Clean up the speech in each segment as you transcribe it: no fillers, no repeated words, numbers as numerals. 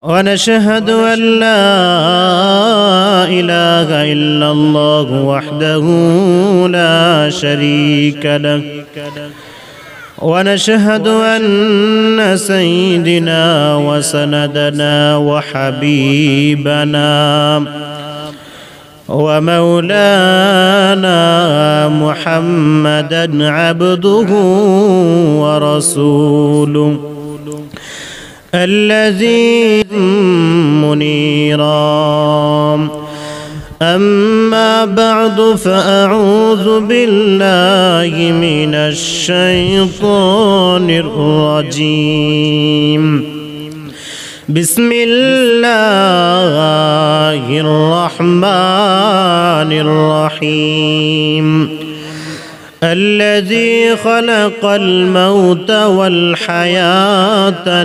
ونشهد أن لا إله إلا الله وحده لا شريك له ونشهد أن سيدنا وسندنا وحبيبنا ومولانا محمدا عبده ورسوله الذي منيرا أما بعد فأعوذ بالله من الشيطان الرجيم بسم الله الرحمن الرحيم الذي خلق الموت والحياة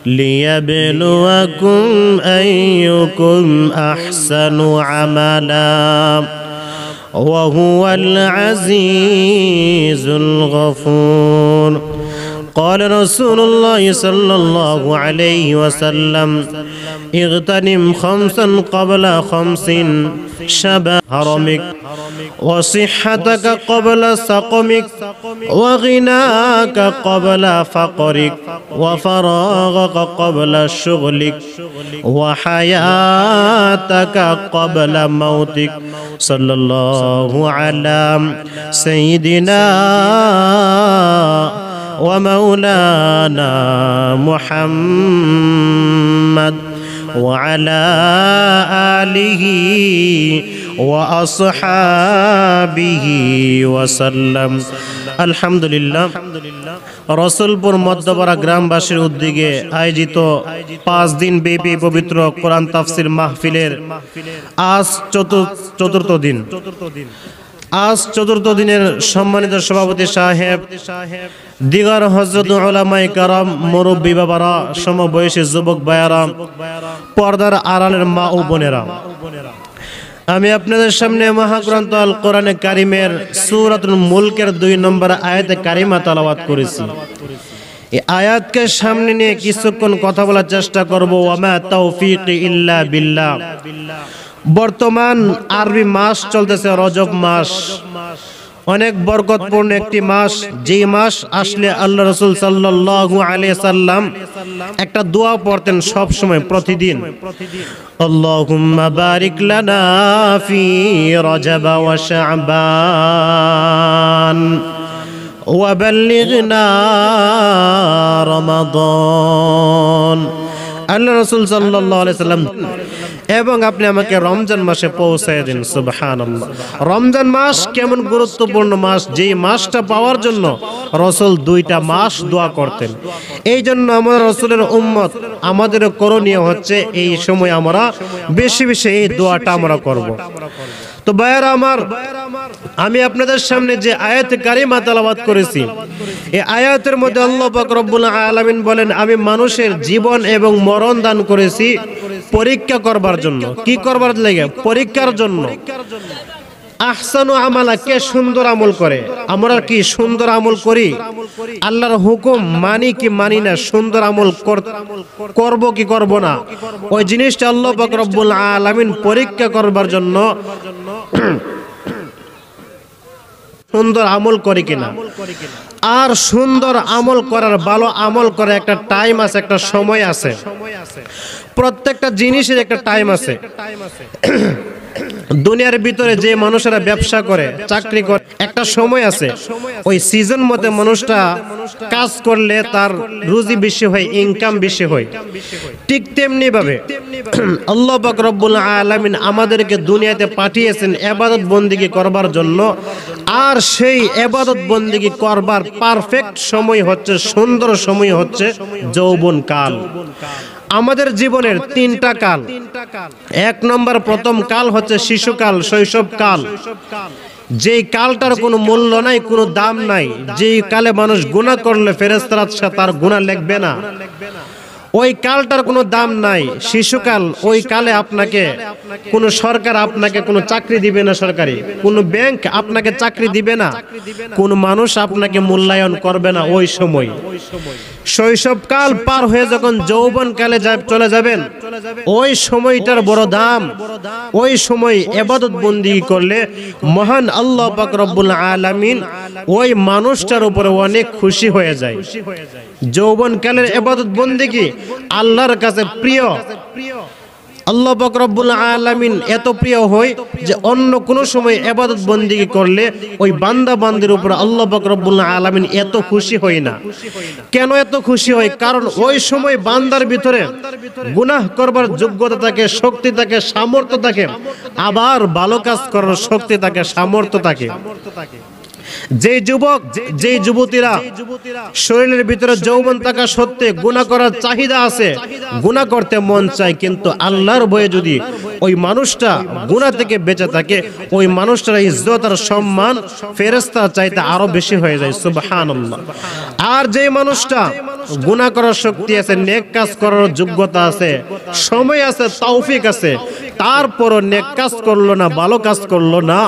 ليبلوكم أيكم أحسن عملا وهو العزيز الغفور قال رسول الله صلى الله عليه وسلم اغتنم خمسا قبل خمس شباب هرمك وصحتك قبل سقمك وغناك قبل فقرك وفراغك قبل شغلك وحياتك قبل موتك صلى الله على سيدنا ومولانا محمد وعلى آله وأصحابه وسلم الحمد لله রসুলপুর মধ্যপাড়া গ্রামবাসীর উদ্যোগে আয়োজিত 5 দিন ব্যাপী পবিত্র কোরআন তাফসীর মাহফিলের আজ চতুর্থ দিন। আজ চতুর্থ দিনের সম্মানিত সভাপতি সাহেব, দিগার হযরত উলামায়ে কেরাম, মুরব্বী বাবারা, সমবয়সী যুবক ভাইয়েরা, পর্দার আড়ালের মা ও বোনেরা, আমি আপনাদের সামনে মহাগ্রন্থ আল কোরআনে কারিমের সূরাতুল মুলকের 2 নম্বর আয়াতে কারিমা তেলাওয়াত করেছি। এই আয়াতকে সামনে নিয়ে কিছুক্ষণ কথা বলার চেষ্টা করব। ওয়ামা তাওফীকি ইল্লা বিল্লাহ। বর্তমান আরবি মাস চলতেছে রজব মাস, অনেক বরকতপূর্ণ একটি মাস। যেই মাস আসলে আল্লাহ রাসূল সাল্লাল্লাহু আলাইহি সাল্লাম একটা দোয়া পড়তেন সব সময়, প্রতিদিন। আল্লাহুম্মা বারিক লানা ফি রজব ওয়া শাবান ওয়া বাল্লিগনা রমাদান। আল্লাহ রাসূল সাল্লাল্লাহু আলাইহি সাল্লাম এবং আপনি আমাকে রমজান মাসে পৌঁছায় দিন। সুবহানাল্লাহ। রমজান মাস কেমন গুরুত্বপূর্ণ মাস, যেই মাসটা পাওয়ার জন্য রাসূল 2টা মাস দোয়া করতেন। এই জন্য আমরা রাসূলের উম্মত, আমাদের করণীয় হচ্ছে এই সময় আমরা বেশি বেশি এই দোয়াটা আমরা করব। তো ভাইয়েরা আমার, আমি আপনাদের সামনে যে আয়াতে কারিমা তেলাওয়াত করেছি, এই আয়াতের মধ্যে আল্লাহ পাক রব্বুল আলামিন বলেন, আমি মানুষের জীবন এবং মরণ দান করেছি পরীক্ষা করবার জন্য। কি করবার লাগে? পরীক্ষার জন্য। আহসানু আমালা, কে সুন্দর আমল করে। আমরা কি সুন্দর আমল করি? আল্লাহর হুকুম মানি কি মানি না? সুন্দর আমল করব কি করব না? ওই জিনিসটা আল্লাহ পাক রব্বুল আলামিন পরীক্ষা করবার জন্য সুন্দর আমল করে কিনা। আর সুন্দর আমল করার, ভালো আমল করার একটা টাইম আছে, একটা সময় আছে। প্রত্যেকটা জিনিসের একটা টাইম আছে। দুনিয়ার ভিতরে যে মানুষেরা ব্যবসা করে, চাকরি করে, একটা সময় আছে। ওই সিজন মতে মানুষটা কাজ করলে তার রুজি বেশি হয়, ইনকাম বেশি হয়। ঠিক তেমনি ভাবে আল্লাহ পাক রব্বুল আলামিন আমাদেরকে দুনিয়াতে পাঠিয়েছেন ইবাদত বন্দেগী করবার জন্য। আর সেই ইবাদত বন্দেগী করবার পারফেক্ট সময় হচ্ছে, সুন্দর সময় হচ্ছে যৌবন কাল। আমাদের জীবনের 3টা কাল। 1 নম্বর প্রথম কাল হচ্ছে শিশুকাল, শৈশবকাল। যেই কালটার কোনো মূল্য নাই, কোনো দাম নাই, যেই কালে মানুষ গুনাহ করলে ফেরেশতারা তার গুনাহ লিখবে না। ওই কালটার কোনো দাম নাই, শিশুকাল। ওই কালে আপনাকে কোনো সরকার আপনাকে কোনো চাকরি দিবে না, সরকারি কোনো ব্যাংক আপনাকে চাকরি দিবে না, কোনো মানুষ আপনাকে মূল্যায়ন করবে না। ওই সময় শৈশবকাল পার হয়ে যখন যৌবনকালে চলে যাবেন, ওই সময়টার বড় দাম। ওই সময় ইবাদত বন্দেগী করলে মহান আল্লাহ পাক রব্বুল আলামিন ওই মানুষটার উপরে অনেক খুশি হয়ে যায়। যৌবনকালের ইবাদত বন্দেগী আল্লাহর কাছে প্রিয়। আল্লাহ পাক রব্বুল আলামিন এত প্রিয় হয় যে অন্য কোন সময় ইবাদত বন্দেগী করলে ওই বান্দা বান্দির উপর আল্লাহ পাক রব্বুল আলামিন এত খুশি হয় না। কেন এত খুশি হয়? কারণ ওই সময় বান্দার ভিতরে গুনাহ করবার যোগ্যতা থাকে, শক্তি থাকে, সামর্থ্য থাকে, আবার ভালো কাজ করার শক্তি থাকে, সামর্থ্য থাকে। যে যুবক, যে যুবতীরা শরীরের ভিতরে যৌবন থাকা সত্ত্বে গুনাহ করার চাহিদা আছে, গুনাহ করতে মন চায়, কিন্তু আল্লাহর ভয়ে যদি ওই মানুষটা গুনাহ থেকে বেঁচে থাকে, ওই মানুষটার ইজ্জত আর সম্মান ফেরেশতা চাইতে আরো বেশি হয়ে যায়। সুবহানাল্লাহ। আর যে মানুষটা গুনাহ করার শক্তি আছে, নেক কাজ করার যোগ্যতা আছে, সময় আছে, তৌফিক আছে, তারপরও নেক কাজ করলো না, ভালো কাজ করলো না,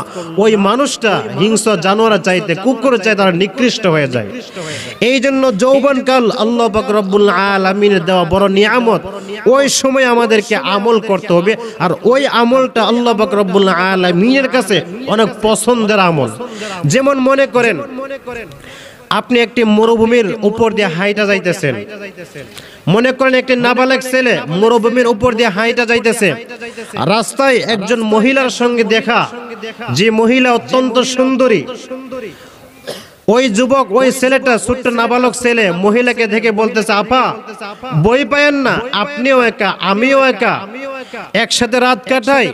ওই মানুষটা হিংস্র জানোয়ার চাইতে, কুকুর চাইতে তারা নিকৃষ্ট হয়ে যায়। এই জন্য যৌবনকাল আল্লাহ পাক রব্বুল আলামিনের দেওয়া বড় নিয়ামত। ওই সময় আমাদেরকে আমল করতে হবে, আর ওই আমলটা আল্লাহ পাক রব্বুল আলামিনের কাছে অনেক পছন্দের আমল। যেমন মনে করেন আপনি একটি মরুভূমির উপর দিয়ে হাইটা যাইতেছেন। মনে করেন একটি নাবালেগ ছেলে মরুভূমির উপর দিয়ে হাইটা যাইতেছে। রাস্তায় একজন মহিলার সঙ্গে দেখা, যে মহিলা অত্যন্ত সুন্দরী। ওই যুবক, ওই ছেলেটা, ছোট্ট নাবালক ছেলে মহিলাকে দেখে বলতেছে, আপা বই পায়েন না, আপনিও একা আমিও একা, একসাথে রাত কাটাই,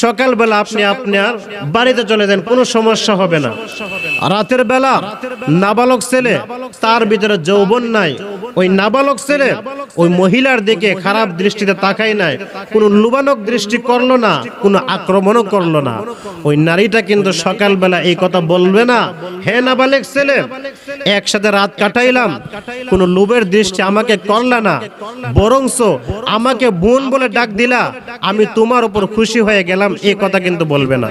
সকালবেলা আপনি আপনার বাড়িতে চলে যান, কোনো সমস্যা হবে না। রাতের বেলা নাবালক ছেলে, তার ভিতরে যৌবন নাই। ওই নাবালক ছেলে ওই মহিলার দিকে খারাপ দৃষ্টিতে তাকাই নাই, কোনো লুবানক দৃষ্টি করলো না, কোনো আক্রমণও করলো না। ওই নারীটা কিন্তু সকালবেলা এই কথা বলবে না, হে নাবালক ছেলে, একসাথে রাত কাটাইলাম, কোনো লোভের দৃষ্টি আমাকে করলা না, বরংস আমাকে বোন বলে ডাক দিলা, আমি তোমার উপর খুশি হয়ে গেলাম, এই কথা কিন্তু বলবে না।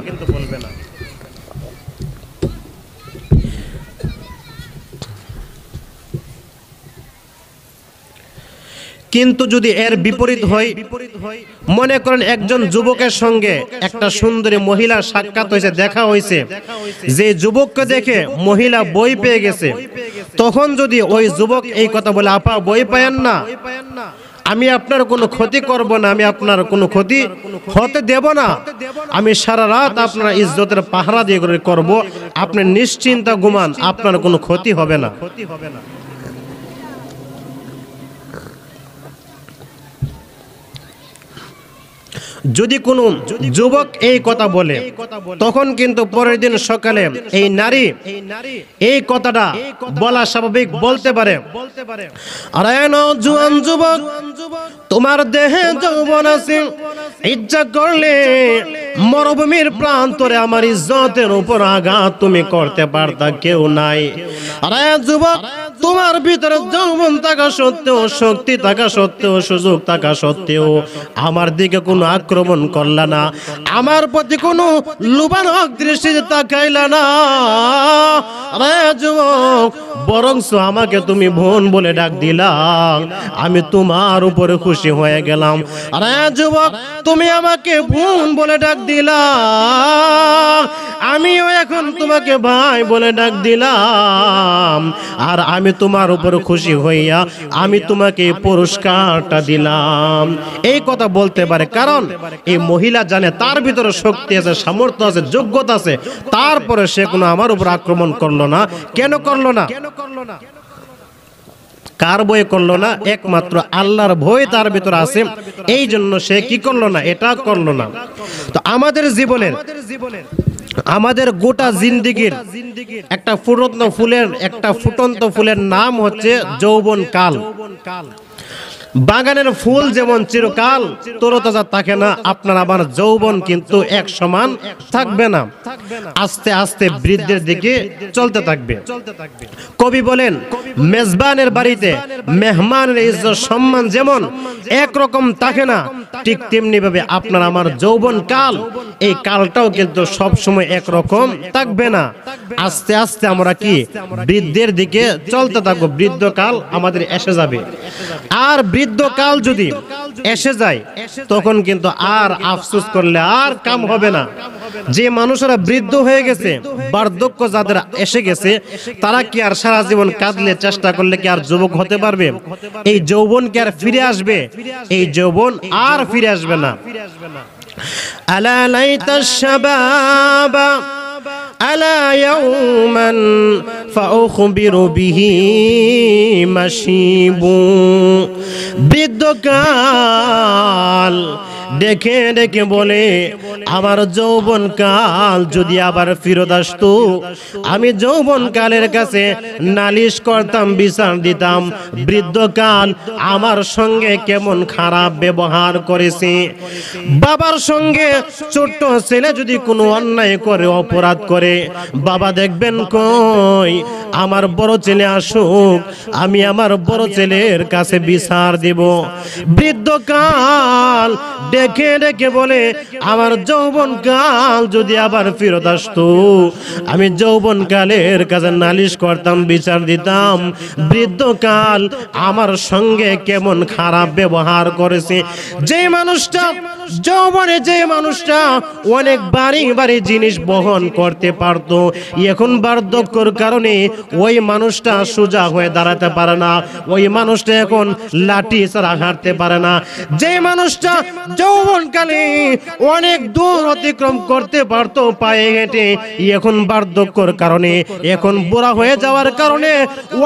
কিন্তু যদি এর বিপরীত হয়, মনে করেন একজন যুবকের সঙ্গে একটা সুন্দরী মহিলার সাক্ষাৎ হয়েছে, দেখা হয়েছে, যে যুবককে দেখে মহিলা বই পেয়ে গেছে, তখন যদি ওই যুবক এই কথা বলে, আপা বই পায়েন না, আমি আপনার কোনো ক্ষতি করব না, আমি আপনার কোনো ক্ষতি হতে দেব না, আমি সারা রাত আপনার ইজ্জতের পাহারা দিয়ে করব, আপনি নিশ্চিন্তা ঘুমান, আপনার কোনো ক্ষতি হবে না। যদি কোনো যুবক এই কথা বলে, তখন কিন্তু পরের দিন সকালে এই নারী এই কথাটা বলা স্বাভাবিক, বলতে পারে, আরে নওজোয়ান যুবক, তোমার দেহে যৌবন আছে, ইচ্ছা করলে মরুভূমির প্রান্তরে আমার ইজ্জতের উপর আঘাত তুমি করতে পারতা, কেউ নাই। আরে যুবক, তোমার ভিতরে যৌবন থাকা সত্ত্বেও, শক্তি থাকা সত্ত্বেও, সুযোগ থাকা সত্ত্বেও আমার দিকে কোনো আক্রমণ করলা না, আমার প্রতি কোনো লোভানক দৃষ্টিতে তাকাইলা না। আরে যুবক, বরংস আমাকে তুমি বোন বলে ডাক দিলাম, আমি তোমার উপরে খুশি হয়ে গেলাম। আরে যুবক, তুমি আমাকে বোন বলে ডাক দিলা, আমিও এখন তোমাকে ভাই বলে ডাক দিলাম, আর আমি তোমার উপরে খুশি হইয়া আমি তোমাকে পুরস্কারটা দিলাম। এই কথা বলতে পারে, কারণ এই মহিলা জানে তার ভিতরে শক্তি আছে, সামর্থ্য আছে, যোগ্যতা আছে, তারপরে সে কোনো আমার উপর আক্রমণ করলো না। কেন করলো না? কার ভয় করলো না? একমাত্র আল্লাহর ভয় তার ভিতরে আছে, এই জন্য সে কি করলো না, এটা করলো না। তো আমাদের জীবনের, আমাদের গোটা জিন্দেগির একটা ফুটন্ত ফুলের নাম হচ্ছে যৌবন কাল। বাগানের ফুল যেমন চিরকাল তরতাজা থাকে না, আপনার আমার যৌবন কিন্তু এক সমান থাকবে না, আস্তে আস্তে বৃদ্ধির দিকে চলতে থাকবে। কবি বলেন, মেজবানের বাড়িতে মেহমানের ইজ্জত সম্মান যেমন একরকম থাকে না, ঠিক তেমনি ভাবে আপনার আমার যৌবন কাল, এই কালটাও কিন্তু সব সময় একরকম থাকবে না। আস্তে আস্তে আমরা কি বৃদ্ধির দিকে চলতে থাকবো, বৃদ্ধকাল আমাদের এসে যাবে। আর বৃদ্ধকাল যদি এসে যায় তখন কিন্তু আর আফসোস করলে আর কাম হবে না। যে মানুষেরা বৃদ্ধ হয়ে গেছে, বার্ধক্য যাদের এসে গেছে, তারা কি আর সারা জীবন কাঁদলে চেষ্টা করলে কি আর যুবক হতে পারবে? এই যৌবন কি আর ফিরে আসবে? এই যৌবন আর ফিরে আসবে না। আলা লাইতাশ শাবাবা আলা ইয়াওমান ফাউখবিরু বিহি মাশিবু। বৃদ্ধকাল দেখে দেখে বলে, আমার যৌবন কাল যদি আবার ফিরত আসতো, আমি যৌবন কালের কাছে নালিশ করতাম, বিচার দিতাম, বৃদ্ধকাল আমার সঙ্গে কেমন খারাপ ব্যবহার করেছে। বাবার সঙ্গে ছোট্ট ছেলে যদি কোনো অন্যায় করে, অপরাধ করে, বাবা দেখবেন কই আমার বড় ছেলে আসুক, আমি আমার বড় ছেলের কাছে বিচার দেব। বৃদ্ধকাল দেখে দেখে বলে, আমার যৌবন কাল যদি আবার ফিরত আসতো, আমি যৌবন কালের কাছে নালিশ করতাম, বিচার দিতাম, বৃদ্ধকাল আমার সঙ্গে কেমন খারাপ ব্যবহার করেছে। যে মানুষটা যৌবনে, যে মানুষটা অনেক বাড়ি বাড়ি জিনিস বহন করতে পারতো, এখন বার্ধক্যর কারণে ওই মানুষটা সোজা হয়ে দাঁড়াতে পারে না, ওই মানুষটা এখন লাঠি ছাড়া হাঁটতে পারে না। যে মানুষটা যৌবনকালে অনেক দূর অতিক্রম করতে পারতো পায়ে হেঁটে, এখন বার্ধক্যর কারণে, এখন বুড়া হয়ে যাওয়ার কারণে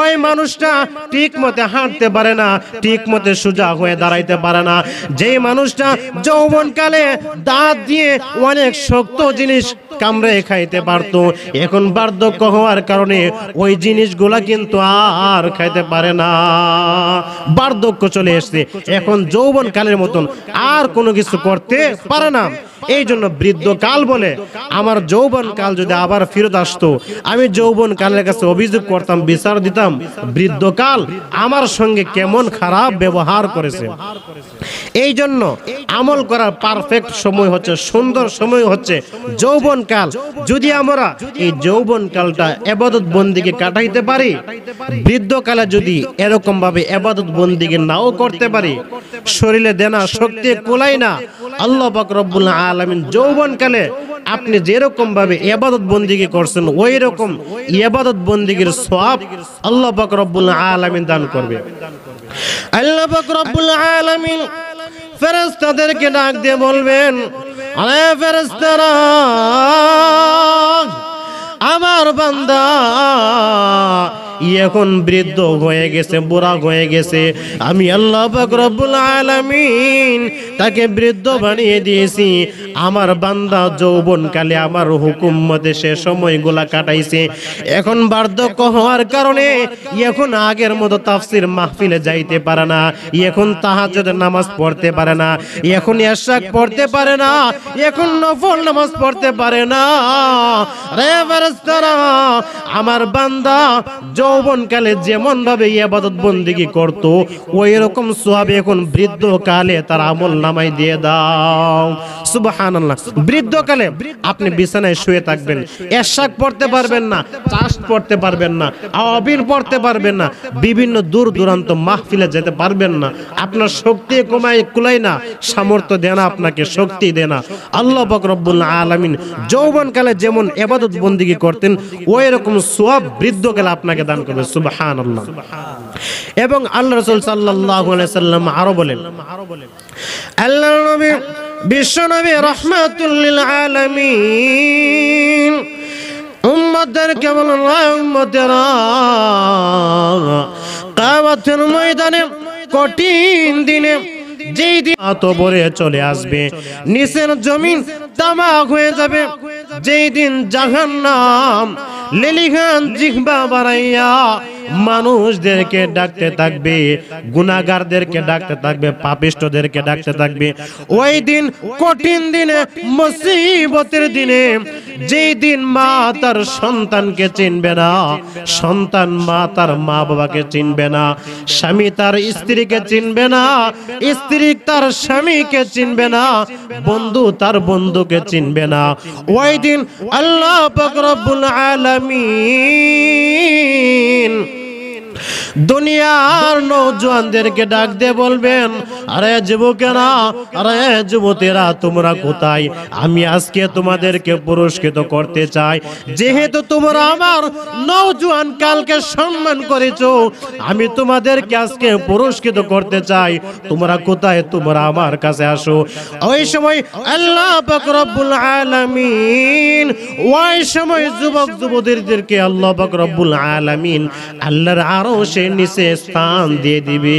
ওই মানুষটা ঠিক মতে হাঁটতে পারে না, ঠিক মতে সোজা হয়ে দাঁড়াইতে পারে না। যে মানুষটা যৌবনকালে দাঁত দিয়ে অনেক শক্ত জিনিস কামড়ে খাইতে পারতো, এখন বার্ধক্য হওয়ার কারণে ওই জিনিসগুলা কিন্তু আর খাইতে পারে না। বার্ধক্য চলে এসেছে, এখন যৌবন কালের মতন আর কোনো কিছু করতে পারে না। এই জন্য বৃদ্ধকাল বলে, আমার যৌবন কাল যদি আবার ফিরত আসতো, আমি যৌবন কালের কাছে অভিযোগ করতাম, বিচার দিতাম, বৃদ্ধকাল আমার সঙ্গে কেমন খারাপ ব্যবহার করেছে। এই জন্য আমল করার পারফেক্ট সময় হচ্ছে, সুন্দর সময় হচ্ছে যৌবন কাল। যদি আমরা এই যৌবন কালটা ইবাদত বন্দিকে কাটাইতে পারি, বৃদ্ধকালে যদি এরকম ভাবে ইবাদত বন্দিকে নাও করতে পারি, শরীরে দেনা শক্তি কুলায় না, আল্লাহ পাক রব্বুল আলামিন যৌবন কালে আপনি যেরকম ভাবে ইবাদত বন্দিকে করছেন, ওই রকম ইবাদত বন্দিগির সওয়াব আল্লাহ পাক রব্বুল আলামিন দান করবে। আল্লাহ পাক রব্বুল আলামিন ফেরেশতাদেরকে ডাক দিয়ে বলবেন, আরে ফেরেশতারা, আমার বান্দা এখন বৃদ্ধ হয়ে গেছে, বুড়া হয়ে গেছে, আমি আল্লাহ পাক রব্বুল আলামিন তাকে বৃদ্ধ বানিয়ে দিয়েছি। আমার বান্দা যৌবনকালে আমার হুকুম মতে সে সময়গুলা কাটাইছে, এখন বার্ধক্য হওয়ার কারণে এখন আগের মতো তাফসির মাহফিলে যাইতে পারে না, এখন তাহাজ্জুদের নামাজ পড়তে পারে না, এখন ইশরাক পড়তে পারে না, এখন নফল নামাজ পড়তে পারে না। রে ফেরেশতারা, আমার বান্দা যৌবনকালে যেমন ভাবে ইবাদত বন্দেগী করত, ওই রকম সওয়াব এখন বৃদ্ধকালে তার আমল নামায় দিয়ে দাও। সুবহানাল্লাহ। বৃদ্ধকালে আপনি বিছানায় শুয়ে থাকবেন, ইশরাক পড়তে পারবেন না, চাষ পড়তে পারবেন না, আওয়াবির পড়তে পারবেন না, বিভিন্ন দূর দূরান্ত মাহফিলে যেতে পারবেন না, আপনার শক্তি কুলায় না, সামর্থ্য দেয় না, আপনাকে শক্তি দেয় না। আল্লাহ পাক রব্বুল আলামিন যৌবনকালে যেমন ইবাদত বন্দেগী করতেন, ওই রকম সওয়াব বৃদ্ধকালে আপনাকে দান করবে। সুবহানাল্লাহ। এবং আল্লাহ রাসূল সাল্লাল্লাহু আলাইহি সাল্লাম আরো বলেন, আল্লাহর নবী বিশ্বনবী রাহমাতুল লিল আলামিন উম্মতদেরকে বলেন, উম্মতেরা, কিয়ামতের ময়দানে কঠিন দিনে যেই দিন এত ভরে চলে আসবে, নিচের জমিন তামাক হয়ে যাবে, যেই দিন জাহান্নাম লেলিহান জিহ্বা বাড়াইয়া মানুষদেরকে ডাকতে থাকবে, গুনাহগারদেরকে ডাকতে থাকবে, পাপিষ্ঠদেরকে ডাকতে থাকবে। ওই দিন কঠিন দিনে, মুসিবতের দিনে, যেই দিন মা তার সন্তানকে চিনবে না, সন্তান মা তার মা বাবাকে চিনবে না, স্বামী তার স্ত্রীকে চিনবে না, স্ত্রী তার স্বামীকে চিনবে না, বন্ধু তার বন্ধুকে চিনবে না। ওই দিন আল্লাহ পাক রব্বুল আলামিন দুনিয়ার নওজোয়ানদেরকে ডাক দিয়ে বলবেন, আরে যুবকেরা, আরে যুবতীরা, তোমরা কোথায়? আমি আজকে তোমাদেরকে পুরস্কৃত করতে চাই। যেহেতু তোমরা আমার নওজোয়ান কালকে সম্মান করেছো, আমি তোমাদেরকে আজকে পুরস্কৃত করতে চাই। তোমরা কোথায়? তোমরা আমার কাছে আসো। ওই সময় আল্লাহ পাক রব্বুল আলামিন ওই সময় যুবক যুবতীদেরকে আল্লাহ পাক রব্বুল আলামিন আল্লাহর আরশের নিচে স্থান দিয়ে দিবে।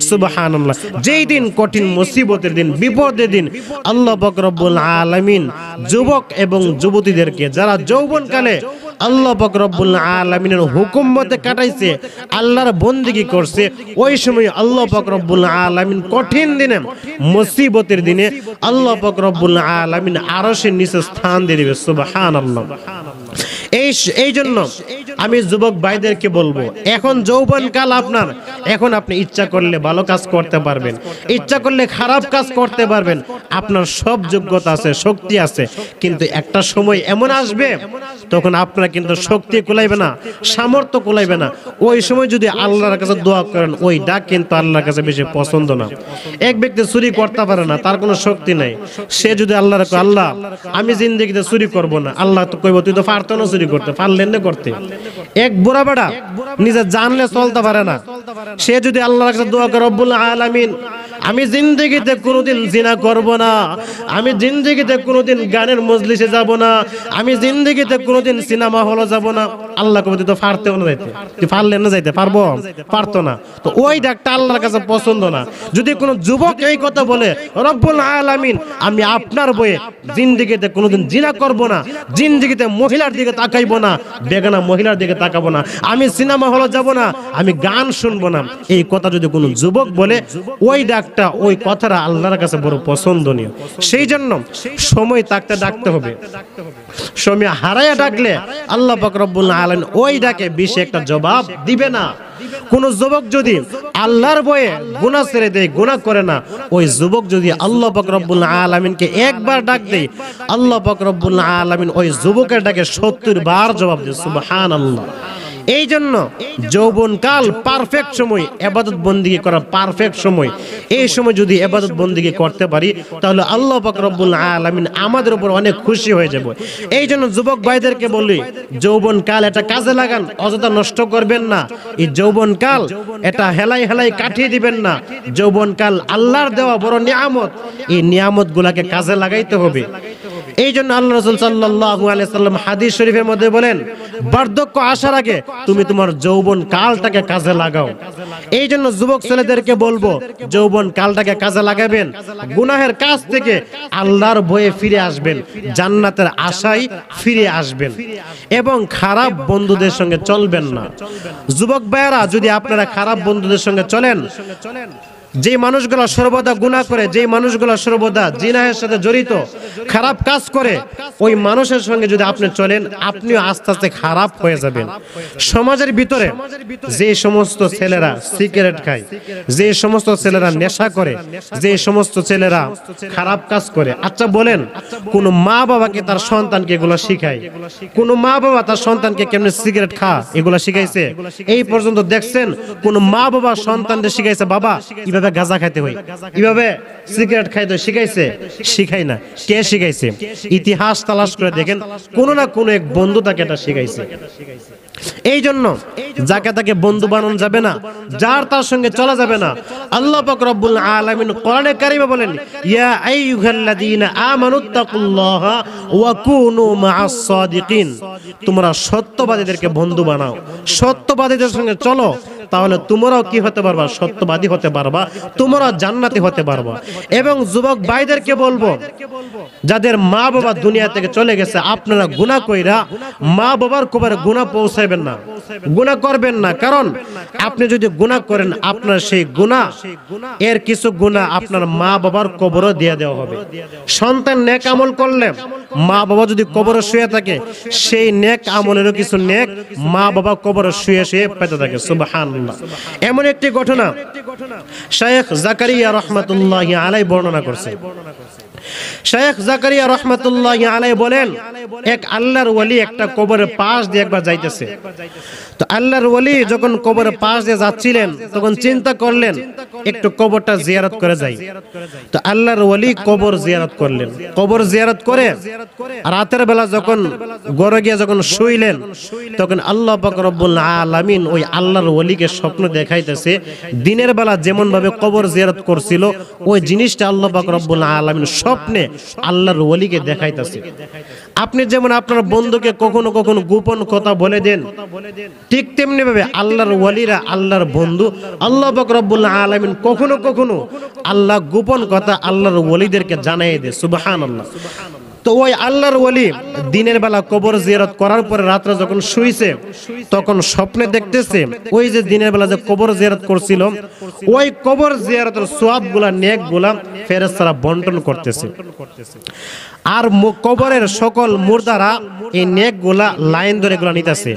সুবহানাল্লাহ। যেই দিন কঠিন মুসিবতের দিন, বিপদের দিন, আল্লাহ পাক রব্বুল আলামিন যুবক এবং যুবতীদেরকে যারা যৌবনকালে আল্লাহ পাক রব্বুল আলামিনের হুকুম মতে কাটাইছে, আল্লাহর বন্দেগী করছে, ওই সময় আল্লাহ পাক রব্বুল আলামিন কঠিন দিনে, মুসিবতের দিনে আল্লাহ পাক রব্বুল আলামিন আরশের নিচে স্থান দিয়ে দিবে। সুবহানাল্লাহ। এই জন্য আমি যুবক ভাইদেরকে বলবো, এখন যৌবনকাল আপনার, এখন আপনি ইচ্ছা করলে ভালো কাজ করতে পারবেন, ইচ্ছা করলে খারাপ কাজ করতে পারবেন, আপনার সব যোগ্যতা আছে, শক্তি আছে, কিন্তু একটা সময় এমন আসবে তখন আপনার কিন্তু শক্তি কুলাইবে না, সামর্থ্য কুলাইবে না। ওই সময় যদি আল্লাহর কাছে দোয়া করেন, ওই ডাক কিন্তু আল্লাহর কাছে বেশি পছন্দ না। এক ব্যক্তি চুরি করতে পারে না, তার কোনো শক্তি নাই, সে যদি আল্লাহর কয়, আল্লাহ আমি জিন্দেগিতে চুরি করব না, আল্লাহ তো কইব তুই তো পারতো না চুরি করতে, পারলেন না করতে। এক বুড়া বেড়া নিজে জানলে চলতে পারে না, সে যদি আল্লাহর কাছে দোয়া করে, রব্বুল আলামিন আমি জিন্দেগিতে কোনোদিন জিনা করব না, আমি জিন্দেগিতে কোনোদিন গানের মজলিসে যাব না, আমি জিন্দেগিতে কোনোদিন সিনেমা হলে যাব না, আল্লাহ কবে তুই তো পারতেও না যাইতে, তুই পারলেন না যাইতে, পারবো? পারতো না। তো ওই ডাকটা আল্লাহর কাছে পছন্দ না। যদি কোনো যুবক এই কথা বলে, রব্বুল আলামিন আমি আপনার বয়ে জিন্দেগিতে কোনোদিন জিনা করব না, জিন্দেগিতে মহিলার দিকে তাকাইবো না, বেগানা মহিলার দিকে তাকাবো না, আমি সিনেমা হলে যাব না, আমি গান শুনবো না, এই কথা যদি কোনো যুবক বলে, ওই ডাকটা, ওই কথাটা আল্লাহর কাছে বড় পছন্দনীয়। সেই জন্য সময় থাকতে ডাকতে হবে। সময় হারায়া ডাকলে আল্লাহ পাক রব্বুল আলামিন ওই ডাকে বেশি একটা জবাব দিবে না। কোন যুবক যদি আল্লাহর ভয়ে গুনাহ ছেড়ে দেয়, গুনাহ করে না, ওই যুবক যদি আল্লাহ পাক রব্বুল আলামিনকে একবার ডাক দেয়, আল্লাহ পাক রব্বুল আলামিন ওই যুবকের ডাকে 70 বার জবাব দেয়। সুবহানাল্লাহ। এই জন্য যৌবনকাল পারফেক্ট সময়, ইবাদত বন্দেগী করার পারফেক্ট সময়। এই সময় যদি ইবাদত বন্দেগী করতে পারি, তাহলে আল্লাহ পাক রব্বুল আলামিন আমাদের উপর অনেক খুশি হয়ে যাবে। এই জন্য যুবক ভাইদেরকে বলি, যৌবনকাল এটা কাজে লাগান, অযথা নষ্ট করবেন না। এই যৌবনকাল এটা হেলাই হেলাই কাটিয়ে দিবেন না। যৌবনকাল আল্লাহর দেওয়া বড় নিয়ামত, এই নিয়ামতগুলোকে কাজে লাগাইতে হবে। এই জন্য আল্লাহ রাসূল সাল্লাল্লাহু আলাইহি সাল্লাম হাদিস শরীফের মধ্যে বলেন, বার্ধক্য আসার আগে তুমি তোমার যৌবন কালটাকে কাজে লাগাও। এই জন্য যুবক ছেলেদেরকে বলবো, যৌবন কালটাকে কাজে লাগাবেন, গুনাহের কাজ থেকে আল্লাহর ভয়ে ফিরে আসবেন, জান্নাতের আশায় ফিরে আসবেন, এবং খারাপ বন্ধুদের সঙ্গে চলবেন না। যুবক ভাইয়েরা, যদি আপনারা খারাপ বন্ধুদের সঙ্গে চলেন, যে মানুষগুলো সর্বদা গুনাহ করে, যে মানুষগুলো সর্বদা জিনাহের সাথে জড়িত, খারাপ কাজ করে, ওই মানুষের সঙ্গে যদি আপনি চলেন, আপনিও আস্তে আস্তে খারাপ হয়ে যাবেন। সমাজের ভিতরে যে সমস্ত ছেলেরা সিগারেট খায়, যে সমস্ত ছেলেরা নেশা করে, যে সমস্ত ছেলেরা খারাপ কাজ করে, আচ্ছা বলেন, কোন মা বাবাকে তার সন্তানকে এগুলো শিখায়? কোন মা বাবা তার সন্তানকে কেমনে সিগারেট খা এগুলো শিখাইছে? এই পর্যন্ত দেখছেন কোন মা বাবা সন্তানদের শিখাইছে, বাবা এভাবে গাঁজা খাইতে হয়, এভাবে সিগারেট খাইতে শিখাইছে? শিখাই না। কে শিখাইছে? ইতিহাস তালাশ করে দেখেন, কোন না কোন এক বন্ধু তাকে এটা শিখাইছে। এই জন্য যাকে তাকে বন্ধু বানানো যাবে না, যার তার সঙ্গে চলা যাবে না। আল্লাহ পাক রব্বুল আলামিন কোরআনে কারিমে বলেন, ইয়া আইয়ুহাল্লাযীনা আমানুত্তাকুল্লাহা ওয়া কুনু মা'আস সাদিকিন, তোমরা সত্যবাদীদেরকে বন্ধু বানাও, সত্যবাদীদের সঙ্গে চলো, তাহলে তোমরাও কি হতে পারবা? সত্যবাদী হতে পারবা, তোমরা জান্নাতি হতে পারবা। এবং যুবক ভাইদেরকে বলবো, যাদের মা বাবা দুনিয়া থেকে চলে গেছে, আপনারা গুনাহ কইরা মা বাবার কবরে গুনাহ পৌঁছাবেন না, গুনাহ করবেন না। কারণ আপনি যদি গুনাহ করেন, আপনার সেই গুনাহ এর কিছু গুনাহ আপনার মা বাবার কবরে দিয়ে দেওয়া হবে। সন্তান নেক আমল করলে মা বাবা যদি কবরে শুয়ে থাকে, সেই নেক আমলেরও কিছু নেক মা বাবা কবরে শুয়ে শুয়ে পেতে থাকে। সুবহানাল্লাহ। এমন একটি ঘটনা শাইখ জাকারিয়া রাহমাতুল্লাহি আলাইহি বর্ণনা করছে। শাইখ জাকারিয়া রাহমাতুল্লাহি আলাইহি বলেন, এক আল্লাহর ওলি একটা কবরের পাশ দিয়ে একবার যাইতেছে। তো আল্লাহর ওলি যখন কবরের পাশ দিয়ে যাচ্ছিলেন, তখন চিন্তা করলেন একটু কবরটা জিয়ারত করে যাই। তো আল্লাহর ওলি কবর জিয়ারত করলেন। কবর জিয়ারত করে রাতের বেলা যখন ঘরে গিয়ে যখন শুইলেন, তখন আল্লাহ পাক রব্বুল আলামিন ওই আল্লাহর ওলিকে স্বপ্ন দেখাইতেছে। দিনের বেলা যেমন ভাবে কবর জিয়ারত করছিল, ওই জিনিসটা আল্লাহ পাক রব্বুল আলামিন স্বপ্নে আল্লাহর ওলিকে দেখাইতেছে। আপনি যেমন আপনার বন্ধুকে কখনো কখনো গোপন কথা বলে দেন, ঠিক তেমনি ভাবে আল্লাহর ওলিরা, আল্লাহর বন্ধু আল্লাহ পাক রব্বুল আলামিন কখনো কখনো আল্লাহ গোপন কথা আল্লাহর ওলিদেরকে জানাই দেয়। সুবহানাল্লাহ। তো ওই আল্লাহর ওলি দিনের বেলা কবর জিয়ারত করার পরে রাত্রে যখন শুইছে, তখন স্বপ্নে দেখতেছে ওই যে দিনের বেলা যে কবর জিয়ারত করছিল, ওই কবর জিয়ারতের সওয়াবগুলা, নেকগুলা ফেরেশতারা বন্টন করতেছে। আর কবরের সকল মুর্দারা এই নেকগুলা লাইন ধরে এগুলা নিতেছে।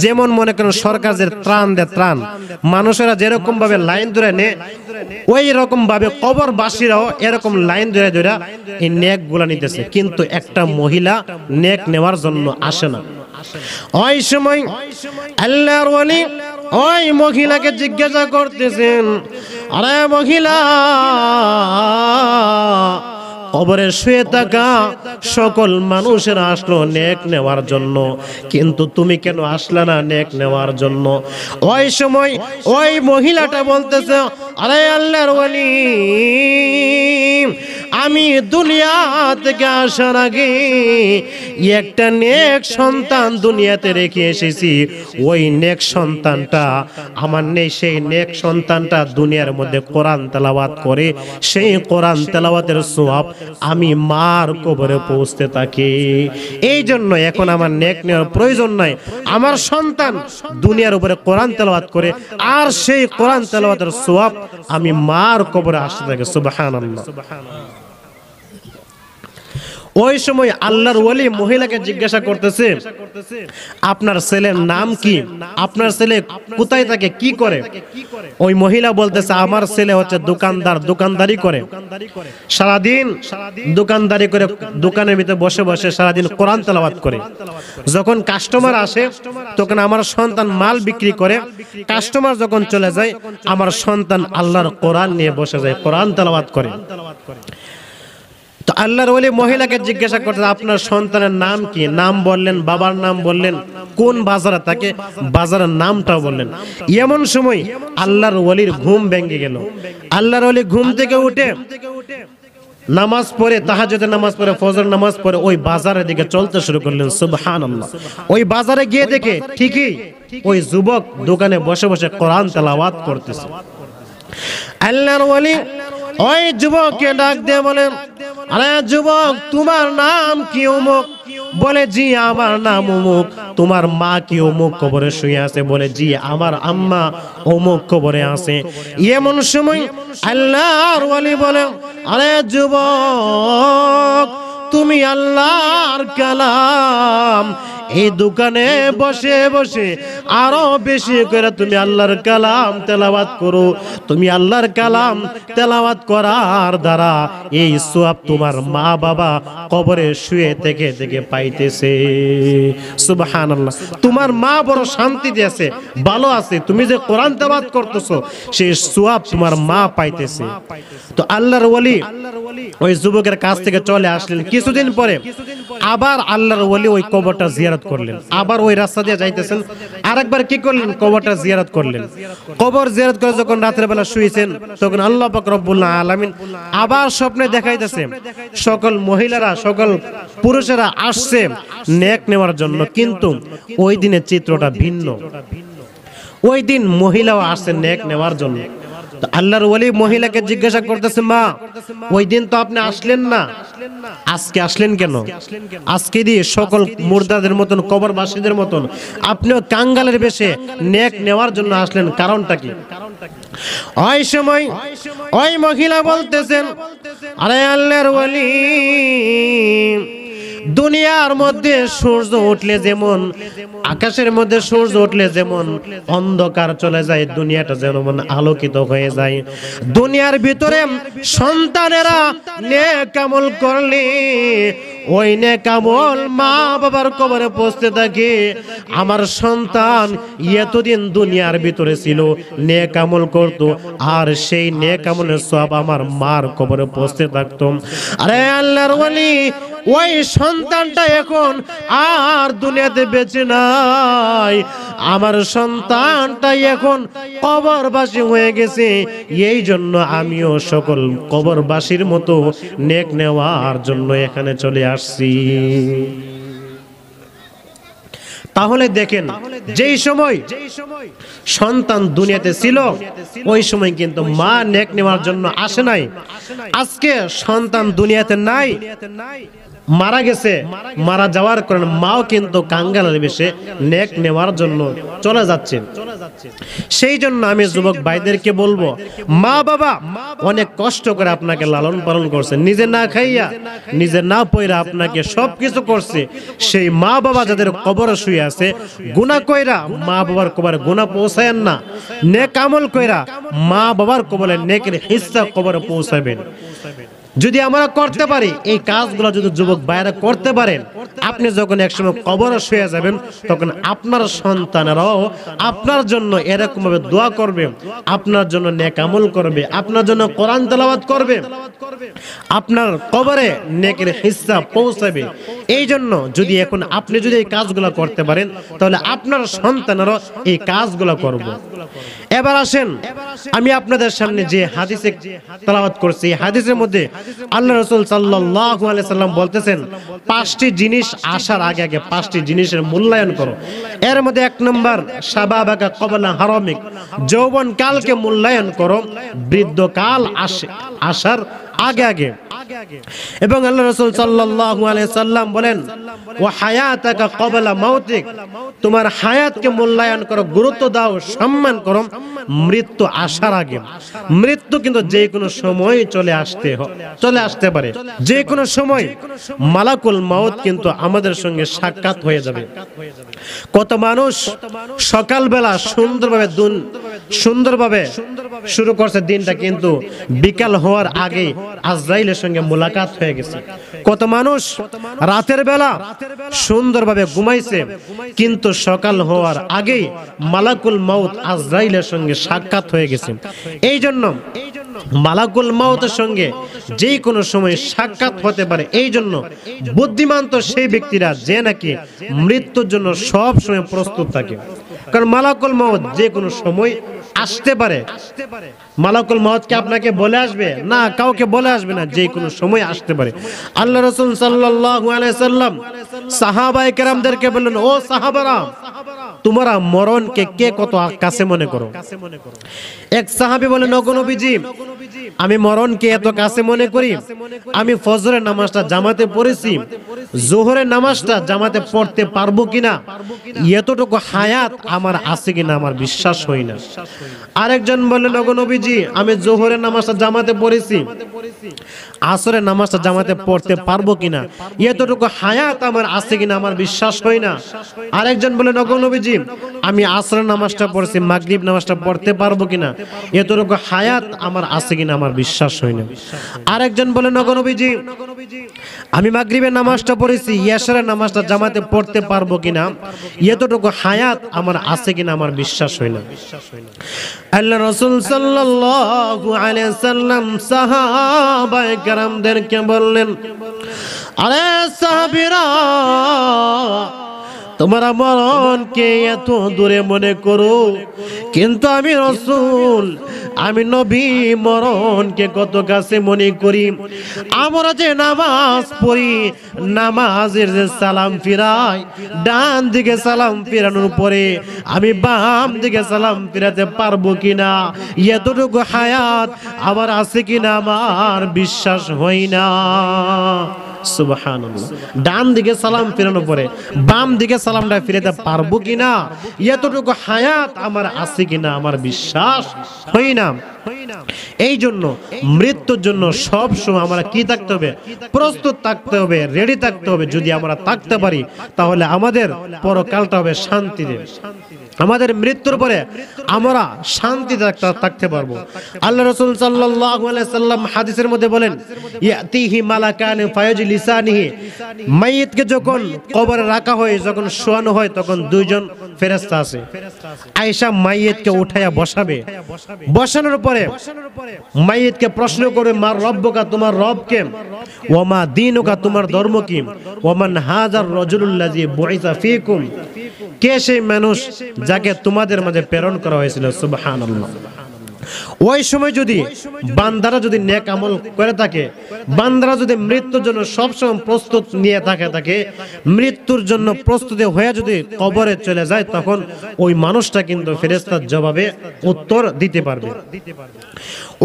যেমন মনে করেন সরকার যে ত্রাণ দেয়, ত্রাণ মানুষেরা যেরকম ভাবে লাইন ধরে নেয়, ওই রকম ভাবে কবরবাসীরাও এরকম লাইন ধরে ধরে এই নেকগুলা নিতেছে। কিন্তু একটা মহিলা নেক নেওয়ার জন্য আসে না। ওই সময় আল্লাহর ওলি ওই মহিলাকে জিজ্ঞাসা করতেছেন, আরে মহিলা, কবরে শুয়ে থাকা সকল মানুষেরা আসলো নেক নেওয়ার জন্য, কিন্তু তুমি কেন আসলে না নেক নেওয়ার জন্য? ওই সময় ওই মহিলাটা বলতেছে, আরে আল্লাহর ওলি, আমি দুনিয়া থেকে আসার আগে একটা নেক সন্তান দুনিয়াতে রেখে এসেছি। ওই নেক সন্তানটা আমার নেই। সেই নেক সন্তানটা দুনিয়ার মধ্যে কোরআন তেলাওয়াত করে, সেই কোরআন তেলাওয়াতের সওয়াব আমি মার কবরে পৌঁছতে থাকি। এই জন্য এখন আমার নেক নেওয়ার প্রয়োজন নাই। আমার সন্তান দুনিয়ার উপরে কোরআন তেলাওয়াত করে, আর সেই কোরআন তেলাওয়াতের সওয়াব আমি মার কবরে আসতে থাকে। সুবহানাল্লাহ। ওই সময় আল্লাহর ওলি মহিলাকে জিজ্ঞাসা করতেছে, আপনার ছেলের নাম কি? আপনার ছেলে কোথায় থাকে, কি করে? ওই মহিলা বলতেছে, আমার ছেলে হচ্ছে দোকানদার, দোকানদারি করে, সারাদিন দোকানদারি করে, দোকানের ভিতরে বসে বসে সারাদিন কোরআন তেলাওয়াত করে। যখন কাস্টমার আসে তখন আমার সন্তান মাল বিক্রি করে, কাস্টমার যখন চলে যায় আমার সন্তান আল্লাহর কোরআন নিয়ে বসে যায়, কোরআন তেলাওয়াত করে। তো আল্লাহর ওলি মহিলাকে জিজ্ঞাসা করতে, আপনার সন্তানের নাম কি? নাম বললেন, বাবার নাম বললেন, কোন বাজারে থাকে বাজারের নামটাও বললেন। এমন সময় আল্লাহর ওলির ঘুম ভেঙে গেল। আল্লাহর ওলি ঘুম থেকে উঠে নামাজ পড়ে, তাহাজ্জুদের নামাজ পড়ে, ফজর নামাজ পড়ে ওই বাজারের দিকে চলতে শুরু করলেন। সুবহানাল্লাহ। ওই বাজারে গিয়ে দেখে ঠিকই ওই যুবক দোকানে বসে বসে কোরআন তেলাওয়াত করতেছে। আল্লাহর ওলি ওই যুবককে ডাক দিয়ে বলেন, আরে যুবক, তোমার নাম কি? অমুক। বলে, জি আমার নাম অমুক। তোমার মা কি অমুক কবরে শুয়ে আছে? বলে, জি আমার আম্মা অমুক কবরে আছে। এমন সময় আল্লাহর ওলি বলে, আরে যুবক, তুমি আল্লাহর কালাম এই দোকানে বসে বসে আরো বেশি করে তুমি আল্লাহর কালাম তেলাওয়াত করো। তুমি আল্লাহর কালাম তেলাওয়াত করার দ্বারা এই সওয়াব তোমার মা বাবা কবরে শুয়ে থেকে থেকে পাইতেছে। সুবহানাল্লাহ। তোমার মা বড় শান্তিতে আছে, ভালো আছে। তুমি যে কোরআন তেলাওয়াত করতেছো সেই সওয়াব তোমার মা পাইতেছে। তো আল্লাহর ওলি ওই যুবকের কাছ থেকে চলে আসলেন। কিছুদিন পরে আবার আল্লাহর ওলি ওই কবরটা জিয়ারত করলেন। আবার ওই রাস্তা দিয়ে যাইতেছেন, আরেকবার কি করলেন? কবরটা জিয়ারত করলেন। কবর জিয়ারত করে যখন রাতের বেলা শুয়েছেন, তখন আল্লাহ পাক রব্বুল আলামিন আবার স্বপ্নে দেখাইতেছে সকল মহিলারা, সকল পুরুষেরা আসছে নেক নেওয়ার জন্য, কিন্তু ওই দিনের চিত্রটা ভিন্ন। ওই দিন মহিলাও আসছেন নেক নেওয়ার জন্য। তো আল্লাহর ওলি মহিলাকে জিজ্ঞাসা করতেছে, মা ওই দিন তো আপনি আসলেন না, আজকে আসলেন কেন? আজকে দিয়ে সকল মুর্দাদের মতন, কবরবাসীদের মতন আপনিও কাঙ্গালের বেশে নেক নেওয়ার জন্য আসলেন, কারণটা কি? ওই সময় ওই মহিলা বলতেছেন, আরে আল্লাহর ওলি, দুনিয়ার মধ্যে সূর্য উঠলে যেমন, আকাশের মধ্যে সূর্য উঠলে যেমন অন্ধকার চলে যায়, দুনিয়াটা যেমন আলোকিত হয়ে যায়, দুনিয়ার ভিতরে সন্তানেরা নেক আমল করলে ওই নেক আমল মা বাবার কবরে পৌঁছতে থাকে। আমার সন্তান এতদিন দুনিয়ার ভিতরে ছিল, নেক আমল করত, আর সেই নেক আমলের সব আমার মার কবরে পৌঁছতে থাকতো। আরে আল্লাহর ওলি, ওই সন্তানটা এখন আর দুনিয়াতে বেঁচে নাই, আমার সন্তানটা এখন কবরবাসী হয়ে গেছে। এই জন্য আমিও সকল কবরবাসীর মতো নেক নেওয়ার জন্য এখানে চলে আসছি। তাহলে দেখেন, যেই সময় সন্তান দুনিয়াতে ছিল ওই সময় কিন্তু মা নেক নেওয়ার জন্য আসে নাই। আজকে সন্তান দুনিয়াতে নাই, মারা গেছে, মারা যাওয়ার কারণে মাও কিন্তু কাঙ্গালের বেশে নেক নেওয়ার জন্য চলে যাচ্ছে। সেই জন্য আমি যুবক ভাইদেরকে বলবো, মা বাবা অনেক কষ্ট করে আপনাকে লালন পালন করছে, নিজে না খাইয়া নিজে না পয়রা আপনাকে সবকিছু করছে। সেই মা বাবা যাদের কবরে শুয়ে আছে, গুনাহ কইরা মা বাবার কবরে গুনাহ পৌঁছায়েন না, নেক আমল কইরা মা বাবার কবরে নেকের হিস্সা কবরে পৌঁছাবেন। যদি আমরা করতে পারি এই কাজগুলো, যদি যুবক ভাইরা করতে পারেন, আপনি যখন একসময় কবরে শুয়ে যাবেন তখন আপনার সন্তানেরাও আপনার জন্য এরকম ভাবে দোয়া করবে, আপনার জন্য নেক আমল করবে, আপনার জন্য কোরআন তেলাওয়াত করবে, আপনার কবরে নেকের হিস্সা পৌঁছাবে। এই জন্য যদি এখন আপনি যদি এই কাজগুলো করতে পারেন, তাহলে আপনার সন্তানেরাও এই কাজগুলো করবে। এবার আসেন, আমি আপনাদের সামনে যে হাদিসে তেলাওয়াত করছি, হাদিসের মধ্যে আল্লাহ রাসূল সাল্লাল্লাহু আলাইহি সাল্লাম বলতেছেন, 5টি জিনিস আসার আগে আগে 5টি জিনিসের মূল্যায়ন করো। এর মধ্যে 1 নম্বর, শাবাবাকা ক্বাবলা হারামিক, যৌবন কালকে মূল্যায়ন করো, বৃদ্ধ কাল আসার আগে আগে। এবং আল্লাহ রাসূল সাল্লাল্লাহু আলাইহি সাল্লাম বলেন, ওয়া হায়াতাকা ক্বাবলা মাউতিক, তোমার হায়াতকে মূল্যায়ন করো, গুরুত্ব দাও, সম্মান করো মৃত্যু আসার আগে। মৃত্যু কিন্তু যে কোনো সময় চলে আসতে পারে, যে কোনো সময় মালাকুল মাউত কিন্তু আমাদের সঙ্গে সাক্ষাৎ হয়ে যাবে। কত মানুষ সকালবেলা সুন্দরভাবে শুরু করছে দিনটা, কিন্তু বিকাল হওয়ার আগে আজরাইলের সঙ্গে মুলাকাত হয়ে গেছে। কত মানুষ রাতের বেলা সুন্দরভাবে ঘুমাইছে, কিন্তু সকাল হওয়ার আগেই মালাকুল মাউত আজরাইলের সঙ্গে সাক্ষাৎ হয়ে গেছে। এই জন্য মালাকুল মাউতের সঙ্গে যে কোনো সময় সাক্ষাৎ হতে পারে। এই জন্য বুদ্ধিমান তো সেই ব্যক্তিরা যে নাকি মৃত্যুর জন্য সব সময় প্রস্তুত থাকে, কারণ মালাকুল মাউত যে কোনো সময় আসতে পারে। মালাকুল মাউত কি আপনাকে বলে আসবে? না, কাউকে বলে আসবে না, যে কোনো সময় আসতে পারে। আল্লাহ রাসূল সাল্লাল্লাহু আলাইহি সাল্লাম সাহাবায়ে কেরামদেরকে বললেন, ও সাহাবারা, তোমরা মরণকে কে কত কাছে মনে করো? এক সাহাবী বলেন, ওগো নবীজি, আমি মরণকে এত কাছে মনে করি, আমি ফজরের নামাজটা জামাতে পড়েছি, যোহরের নামাজটা জামাতে পড়তে পারবো কিনা, এতটুকু হায়াত আমার আছে কিনা আমার বিশ্বাস হয় না। আরেকজন বললেন, ওগো নবীজি, আমি যোহরের নামাজটা জামাতে পড়েছি, আসরের নামাজটা জামাতে পড়তে পারবো কিনা, এতটুকু হায়াত আমার আছে কিনা আমার বিশ্বাস হয় না। আরেকজন বললেন, ওগো নবীজি, আমি আসরের নামাজটা পড়ছি, মাগরিব নামাজটা পড়তে পারবো কিনা, এতটুকু হায়াত আমার আছে কিনা আমার বিশ্বাস হয় না। আরেকজন বলেন, ওগো নবীজি, আমি মাগরিবের নামাজটা পড়েছি, ইয়াশারের নামাজটা জামাতে পড়তে পারবো কিনা, এতটুকু হায়াত আমার আছে কিনা আমার বিশ্বাস হয় না। আল্লাহ রাসূল সাল্লাল্লাহু আলাইহি সাল্লাম সাহাবায়ে কেরামদেরকে বললেন, আরে সাহাবীরা, তোমরা মরণকে এত দূরে মনে করো, কিন্তু আমি রাসূল, আমি নবী মরণকে কত কাছে মনে করি। আমরা যে নামাজ পড়ি, নামাজের যে সালাম ফিরাই, ডান দিকে সালাম ফিরানোর পরে আমি বাম দিকে সালাম ফিরাতে পারবো কিনা, এতটুকু হায়াত আমার আছে কিনা আমার বিশ্বাস হয় না। সুবহানাল্লাহ। ডান দিকে সালাম ফিরানোর পরে বাম দিকে সালামটা ফিরাতে পারবো কিনা, এতটুকু হায়াত আমার আছে কিনা আমার বিশ্বাস হয় না। এই জন্য মৃত্যুর জন্য সব সময় আমরা কি থাকতে হবে? প্রস্তুত থাকতে হবে, রেডি থাকতে হবে। যদি আমরা থাকতে পারি তাহলে আমাদের পরকালটা হবে শান্তিতে। আমাদের মৃত্যুর পরে আমরা শান্তিতে থাকতে পারবো। আল্লাহ রাসূল সাল্লাল্লাহু আলাইহি সাল্লাম হাদিসের মধ্যে বলেন, ইয়াতিহি মালাকান ফায়াজলিসানিহি, মাইয়িতকে যখন কবরে রাখা হয়, যখন শোয়ানো হয়, তখন দুইজন ফেরেশতা আছে। আয়েশা মাইয়িতকে উঠায়া বসাবে, বসানোর পরে মাইয়িতকে প্রশ্ন করে, মার রব্বুকা, তোমার রব কে? ওয়া মা দীনুকা, তোমার ধর্ম কি? ওয়া মান হাযার রাজুলুল্লাযী বুইসা ফীকুম, কে সেই মানুষ যাকে তোমাদের মাঝে প্রেরণ করা হয়েছিল? সুবহানাল্লাহ। ওই সময় যদি বান্দারা যদি নেক আমল করে থাকে, বান্দারা যদি মৃত্যুর জন্য সবসময় প্রস্তুত নিয়ে থাকে, মৃত্যুর জন্য প্রস্তুতি হয়ে যদি কবরে চলে যায়, তখন ওই মানুষটা কিন্তু ফেরেশতার জবাবে উত্তর দিতে পারবে।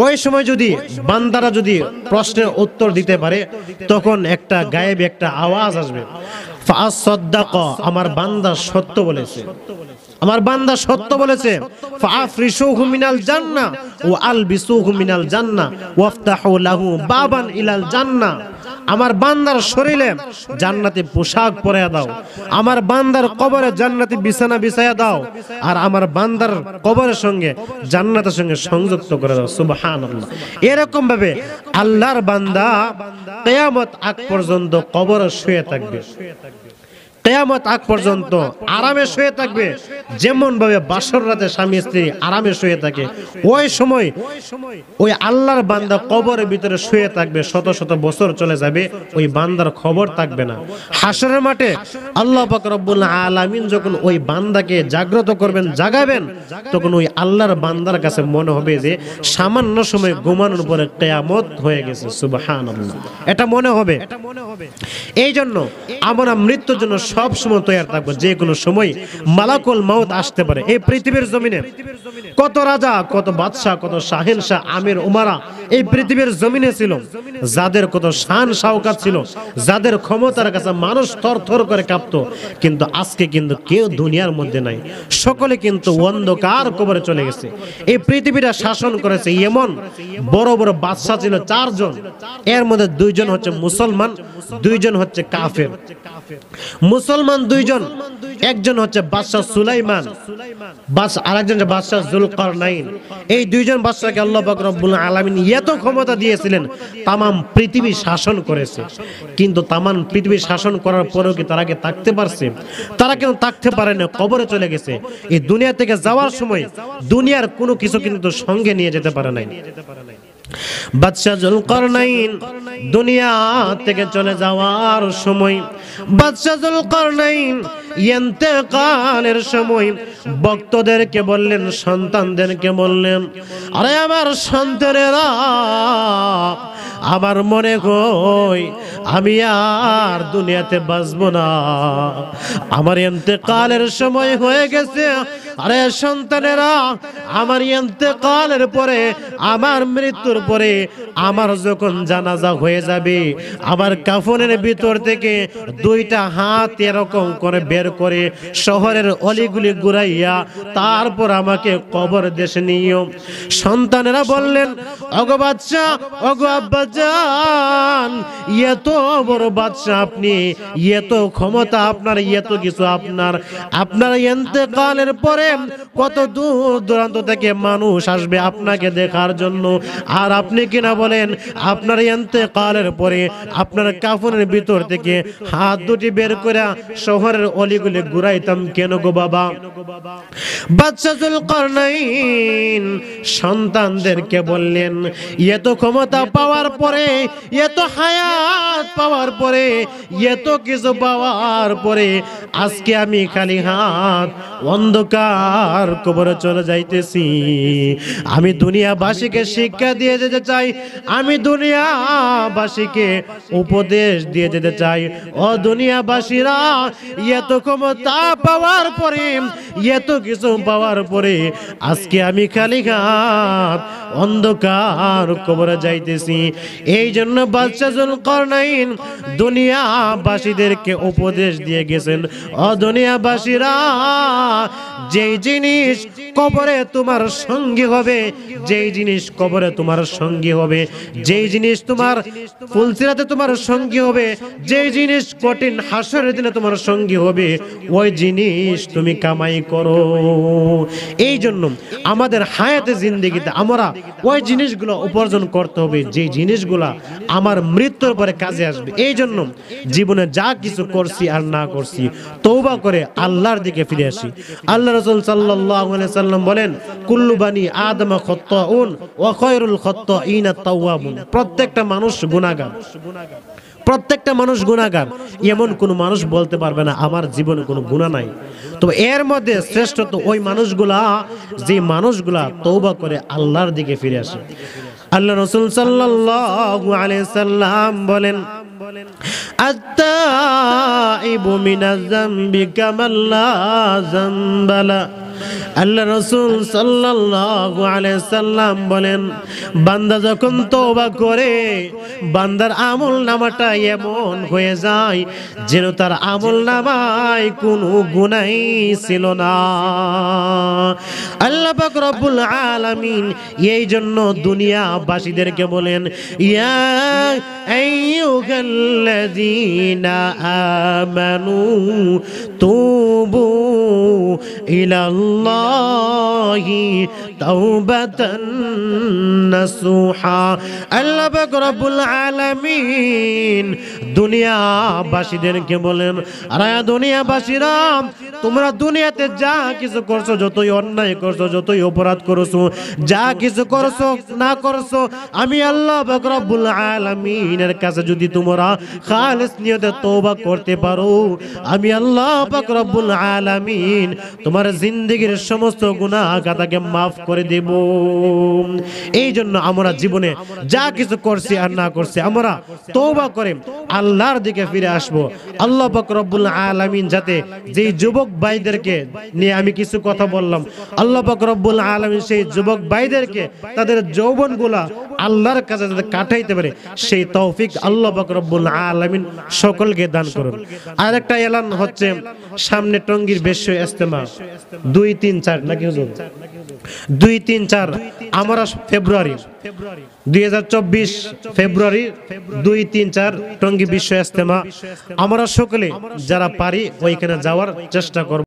ওই সময় যদি বান্দারা যদি প্রশ্নের উত্তর দিতে পারে, তখন একটা গায়েব একটা আওয়াজ আসবে, ফাসাদ্দাকা, আমার বান্দা সত্য বলেছে, আমার বান্দা সত্য বলেছে। ফাফরিশুহু মিনাল জান্নাহ ওয়া আলবিসুহু মিনাল জান্নাহ ওয়াফতাহু লাহু বাবান ইলাল জান্নাহ, আমার বান্দার শরীরে জান্নাতি পোশাক পরায়া দাও, আমার বান্দার কবরে জান্নাতি বিছানা বিছায়া দাও, আর আমার বান্দার কবরের সঙ্গে জান্নাতের সঙ্গে সংযুক্ত করে দাও। সুবহানাল্লাহ। এরকম ভাবে আল্লাহর বান্দা কিয়ামত আগ পর্যন্ত কবরে শুয়ে থাকবে, কিয়ামত আগ পর্যন্ত আরামে শুয়ে থাকবে। যেমন ভাবে বাসর রাতে স্বামী স্ত্রী আরামে শুয়ে থাকে, ওই সময় ওই আল্লাহর বান্দা কবরের ভিতরে শুয়ে থাকবে, শত শত বছর চলে যাবে, ওই বান্দার খবর থাকবে না। হাসরের মাঠে আল্লাহ পাক রব্বুল আলামিন যখন ওই বান্দাকে জাগ্রত করবেন, জাগাবেন, তখন ওই আল্লাহর বান্দার কাছে মনে হবে যে সামান্য সময় ঘুমানোর পরে কিয়ামত হয়ে গেছে। সুবহানাল্লাহ। এটা মনে হবে। এই জন্য আমরা মৃত্যুর জন্য সব সময় তৈরি থাকবো। যে কোনো সময় মালাকুল মাউত আসতে পারে। এই পৃথিবীর জমিনে কত রাজা, কত বাদশা, কত শাহেনশাহ, আমির উমারা এই পৃথিবীর জমিনে ছিল, যাদের কত শান শাওকাত ছিল, যাদের ক্ষমতার কাছে মানুষ থরথর করে কাঁপতো, কিন্তু আজকে কিন্তু কেউ দুনিয়ার মধ্যে নাই। সকলে কিন্তু অন্ধকার কবরে চলে গেছে। এই পৃথিবীটা শাসন করেছে এমন বড় বড় বাদশা ছিল 4 জন, এর মধ্যে 2 জন হচ্ছে মুসলমান, 2 জন হচ্ছে কাফের। মুসলমান 2 জন, একজন হচ্ছে বাদশা সুলাইমান, আরেকজন হচ্ছে বাদশা যুলকারনাইন। এই 2 জন বাদশাকে আল্লাহ পাক রব্বুল আলামিন এত ক্ষমতা দিয়েছিলেন, তামাম পৃথিবী শাসন করেছে। কিন্তু তামাম পৃথিবী শাসন করার পরেও কি তারা কি থাকতে পারছে? তারা কেন থাকতে পারে না, কবরে চলে গেছে। এই দুনিয়া থেকে যাওয়ার সময় দুনিয়ার কোনো কিছু কিন্তু সঙ্গে নিয়ে যেতে পারে নাই। বাদশা যুলকারনাইন দুনিয়া থেকে চলে যাওয়ার সময়, বাদশা যুলকারনাইন ইন্তেকালের সময় ভক্তদেরকে বললেন, সন্তানদেরকে বললেন, আরে আমার সন্তানেরা, আমার মনে হয় আমি আর দুনিয়াতে বাঁচবো না, আমার ইন্তেকালের সময় হয়ে গেছে। আরে সন্তানেরা, আমার ইন্তেকালের পরে, আমার মৃত্যুর পরে আমার যখন জানাজা হয়ে যাবে, আমার কাফনের ভিতর থেকে 2টা হাত এরকম করে বের করে শহরের অলিগুলি ঘুরাইয়া তারপর আমাকে কবর দেশে নিও। সন্তানেরা বললেন, ওগো বাচ্চা, ওগো আব্বাজান, এত বড় বাচ্চা আপনি, এত ক্ষমতা আপনার, এত কিছু আপনার, আপনার ইন্তেকালের পরে কত দূর দূরান্ত থেকে মানুষ আসবে আপনাকে দেখার জন্য, আর আপনি কিনা বলেন আপনার ইন্তেকালের পরে আপনার কাফনের ভিতর থেকে হাত 2টি বের করে শহরের অলিগুলি ঘুরাইতাম কেন গো বাবা? বাদশা যুলকারনাইন সন্তানদেরকে বললেন, এত ক্ষমতা পাওয়ার পরে, এত হায়াত পাওয়ার পরে, এত কিছু পাওয়ার পরে আজকে আমি খালি হাত অন্ধকার কবরে চলে যাইতেছি। আমি দুনিয়াবাসীকে শিক্ষা দিয়ে যেতে চাই, আমি দুনিয়াবাসীকে উপদেশ দিয়ে যেতে চাই। ও দুনিয়াবাসীরা, এত ক্ষমতা পাওয়ার পরে, এত কিছু পাওয়ার পরে আজকে আমি খালি হাত অন্ধকার কবরে যাইতেছি। এই জন্য বাদশা যুলকারনাইন দুনিয়াবাসীদেরকে উপদেশ দিয়ে গেছেন, ও দুনিয়াবাসীরা, যেই জিনিস কবরে তোমার সঙ্গী হবে, যেই জিনিস কবরে তোমার সঙ্গী হবে, যেই জিনিস তোমার ফুলসিরাতে তোমার সঙ্গী হবে, যেই জিনিস কঠিন হাসরের দিনে তোমার সঙ্গী হবে, ওই জিনিস তুমি কামাই করো। এই জন্য আমাদের হায়াতে জিন্দেগিতে আমরা ওই জিনিসগুলো উপার্জন করতে হবে, যে জিনিসগুলো আমার মৃত্যুর পরে কাজে আসবে। এই জন্য জীবনে যা কিছু করছি আর না করছি, তওবা করে আল্লাহর দিকে ফিরে আসি। আল্লাহ রাসূল সাল্লাল্লাহু আলাইহি সাল্লাম বলেন, কুল্লু বানি আদম খাত্তাউন ওয়া খায়রুল খাত্তাইনা তাওয়াবুন। প্রত্যেকটা মানুষ গুনাহগার, প্রত্যেকটা মানুষ গুনাহগার। এমন কোন মানুষ বলতে পারবে না আমার জীবনে কোনো গুনাহ নাই। তবে এর মধ্যে শ্রেষ্ঠ তো ওই মানুষগুলা, যে মানুষগুলা তওবা করে আল্লাহর দিকে ফিরে আসে। আল্লাহ রাসূল সাল্লাল্লাহু আলাইহি সাল্লাম বলেন, আত-তাইবু মিনাজ যামবি কামাল্লা যামবালা। আল্লাহ রাসূল সাল্লাল্লাহু আলাইহি সাল্লাম বলেন, বান্দা যখন তওবা করে, বান্দার আমলনামাটা এমন হয়ে যায় যেন তার আমলনামায় কোনো গুনাহ ছিল না। আল্লাহ পাক রব্বুল আলামিন এই জন্য দুনিয়াবাসীদেরকে বলেন, ইয়া আইয়ুহাল্লাযীনা আমানু তুবু ইলাল্লাহি তাওবাতান নাসুহা। আল্লাহ পাক রব্বুল আলামিন দুনিয়াবাসীদেরকে বলেন, আরে দুনিয়াবাসীরা, তোমরা দুনিয়াতে যা কিছু করছো, যতই অন্যায় করছো, যতই অপরাধ করছো, যা কিছু করছো না করছো, আমি আল্লাহ পাক রব্বুল আলামিনের কাছে যদি তোমরা খালিস নিয়তে তওবা করতে পারো, আমি আল্লাহ পাক রব্বুল আলামিন তোমার জিন্দেগীর সমস্ত গুনাহ খাতাকে মাফ করে দেব। এই জন্য আমরা জীবনে যা কিছু করছি আর না করছি, আমরা তওবা করে আল্লাহর দিকে ফিরে আসবো। আল্লাহ পাক রব্বুল আলামিন যাতে যেই যুবক ভাইদেরকে নিয়ে আমি কিছু কথা বললাম, আল্লাহ পাক রব্বুল আলামিন সেই যুবক ভাইদেরকে তাদের যৌবনগুলা আল্লাহর কাছে যাতে কাটাইতে পারে, সেই তৌফিক আল্লাহ পাক রব্বুল আলামিন সকলকে দান করুন। আরেকটা এলান হচ্ছে, সামনে টঙ্গীর বিশ্ব ইজতেমা 2-3-4 নাকি হুজুর, 2-3-4 আমরা ফেব্রুয়ারি 2024 ফেব্রুয়ারি 2-3-4 টঙ্গী বিশ্ব ইজতেমা। আমরা সকলে যারা পারি ওইখানে যাওয়ার চেষ্টা করব।